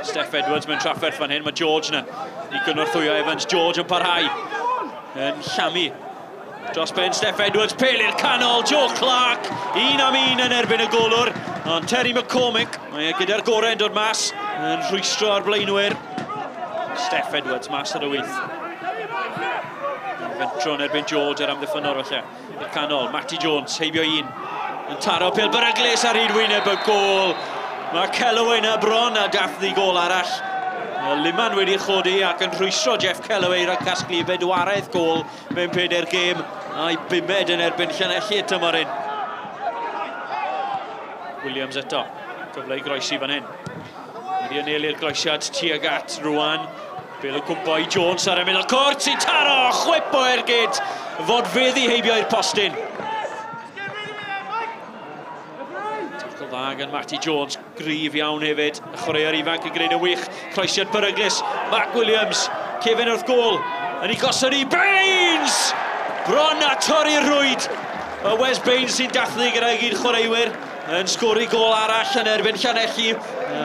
Steph Edwards mewn trafferth fan hyn, mae George na. I gynorthwyo Evans, George yn parhau. Yn llamu. Dros ben Steph Edwards, pel i'r canol, Joe Clark. 1-1 yn erbyn y golwr. Ond Terry McCormick, mae gyda'r gorau yn dod mas. Yn rhwystro ar blaenwyr. Steph Edwards mas ar y wyth. Fentro yn erbyn George ar amddiffynol falle. I'r canol, Matty Jones, heibio un. Yn taro pel beryglus ar hyd wyneb y gol. Mae Kellaway na bron a dathlu gol arall. Liman wedi chodi ac yn rhwystro Jeff Kellaway rhag casglu bedwaredd gol mewn 4 gêm a'i 5 yn erbyn Llanelli y tymor hyn. Williams eto, cyfle i groesi fan hyn. Wedi anelu'r groesiad tuag at rwan. Bel y cwmpo i Jones ar y middle court sy'n taro, chwip o ergyd. Fodfeddi heibio i'r postyn. Dda gan Matty Jones, gryf iawn hefyd. Y chwarae'r ifanc yn gwneud y wych. Croesiad beryglus, Mark Williams. Cefn wrth gol. Yn ei gosod i Baines! Bron a torri'r rwyd. Wes Baines sy'n dathlu gyda'i gyd chwaraewyr. Yn sgori gol arall yn erbyn Llanelli.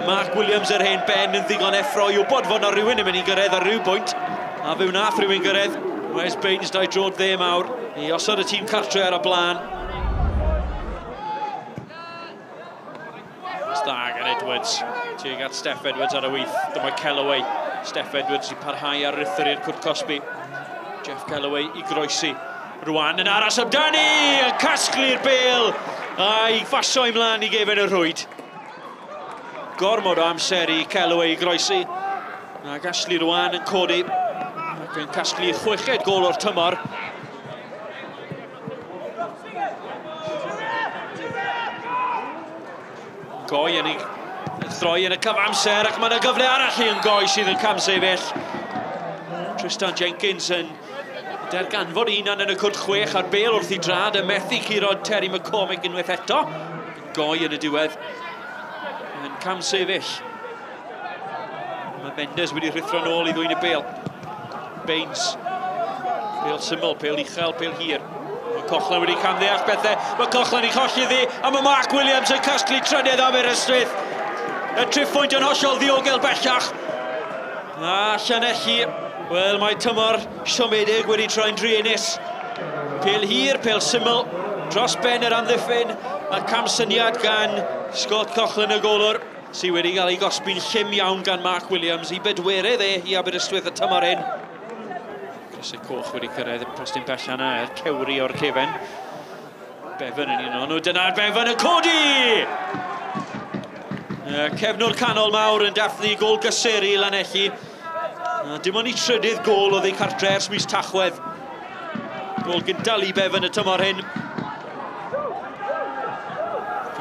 Mark Williams yr hen ben yn ddigon effro i wybod fod na rhywun yn mynd i gyrraedd ar rhyw bwynt. A fe wnaeth rhywun gyrraedd. Wes Baines dau drod dde mawr. I osod y tîm cartre ar y blaen. Stag ar Edwards, tuag at Steph Edwards ar y wyth. Dyma Kellaway, Steph Edwards i parhau ar rythr i'r Cwrt Cosby. Jeff Kellaway i groesi. Rwan yn aros amdani, yn casglu'r bêl. A'i fasio i mlaen i gefn y rwyd. Gormod o amser i Kellaway i groesi. A Ashley Rwan yn codi. Ac yn casglu 6 gol o'r tymor. Goi yn ei throi yn y cyfamser ac mae yna gyfle arall i yn Goi sydd yn camsefyll. Tristan Jenkins yn derganfod unan yn y cwrt 6 ar bêl wrth i drad y methu curod Terry McCormick unwaith eto. Goi yn y diwedd yn camsefyll. Mae Mendes wedi rhithro nôl i ddwyn y bêl. Baines. Bêl syml, bêl uchel, bêl hir. Mae Cochlan wedi camddeall bethau. Mae Cochlan i cholli ddi, a mae Mark Williams yn casglu trydydd Aberystwyth. Y triffwynt yn hollol ddiogel bellach. A Llanelli, wel mae tymor siomedig wedi troi'n druenus. Pel hir, pel syml, dros ben yr amddiffyn, a camsyniad gan Scott Cochlan y golwr, sydd wedi cael ei gosbi'n llym iawn gan Mark Williams i bedwerydd i Aberystwyth y tymor hyn. Crysau coch wedi cyrraedd y prestyn bell yna, cewri o'r cefn. Bevan yn un o'n nhw, dyna'r Bevan yn codi! Cefnwr canol mawr yn dathlu gol gysur i Llanelli. Dim ond i trydydd gol oedd ei cartre ers mis Tachwedd. Gol gyntaf i Bevan y tymor hyn.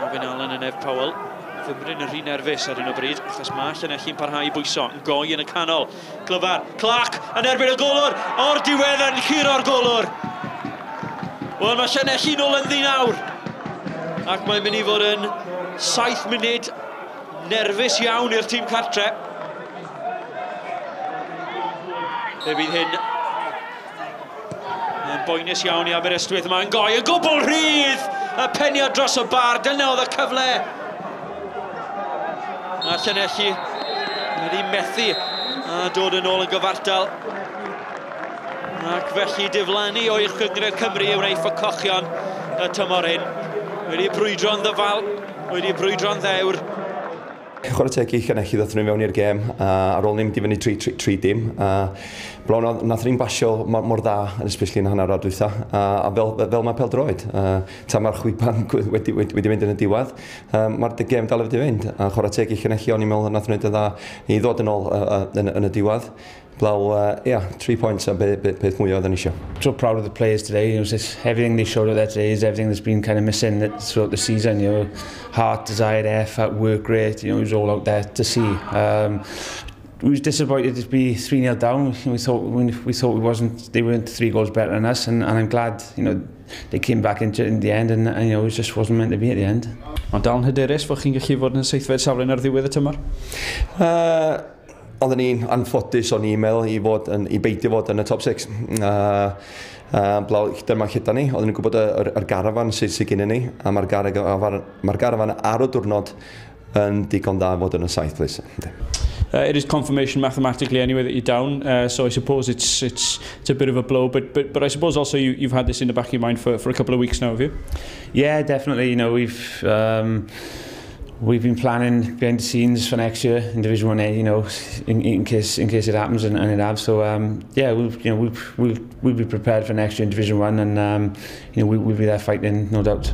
Gavin Allen yn Ev Powell. Fymryn yn rhy nerfus ar hyn o bryd, achos mae Llanelli'n parhau i bwyso. Yn Goi yn y canol. Glyfar, Clark yn erbyn y golwr. O'r diwedd yn curo'r golwr. Wel, mae Llanelli nôl yn ddinawr. Ac mae'n mynd i fod yn 7 munud nerfus iawn i'r tîm cartre. Fe fydd hyn yn boenus iawn i Aberystwyth. Mae'n Goi yn gwbl rhydd. Y peniad dros y bar, dyna oedd y cyfle. A Llanelli wedi methu a dod yn ôl yn gyfartal. Ac felly diflannu o'i Chyngred Cymru yw'n eith o cochion y tymor hyn. Wedi brwydro'n ddyfal, wedi brwydro'n ddewr. Chwarae teg i Llanelli ddothon nhw mewn i'r gêm ar ôl ni'n mynd i fyny 3 dim. Blawn nath ni'n basio mor dda yn ysbysgu yn hanner o'r dwytha. A fel mae pêl-droed, ta mae'r chwipan wedi mynd yn y diwedd. Mae'r gêm dal wedi fynd. A chwarae teg i Llanelli o'n i'n meddwl nath nhw'n dda i ddod yn ôl yn y diwedd. Blaw, 3 points a beth mwy oedd yn eisiau. So proud of the players today. It was just everything they showed out there today is everything that's been kind of missing throughout the season. You know, heart, desire, effort, work rate. You know, it was all out there to see. We was disappointed to be 3-0 down. We thought they weren't 3 goals better than us, and I'm glad, you know, they came back into it in the end, and you know, it just wasn't meant to be at the end. Ond dal yn hyderus fod chi'n gallu fod yn seithfed safle'n ar ddiwedd y tymor? Oedden ni'n anffodus o'n e-mail i beidio fod yn y top 6. Dyma lle da ni, oedden ni'n gwybod yr garafan sydd gen ni, a mae'r garafan ar y diwrnod yn digon da fod yn y 7th place. It is confirmation mathematically anyway that you're down, so I suppose it's a bit of a blow, but I suppose also you've had this in the back of your mind for a couple of weeks now, have you? Yeah, definitely. You know, we've been planning behind the scenes for next year in Division 1A, you know, in case it happens, and it has. So yeah, we'll be prepared for next year in Division 1, and you know, we'll be there fighting, no doubt.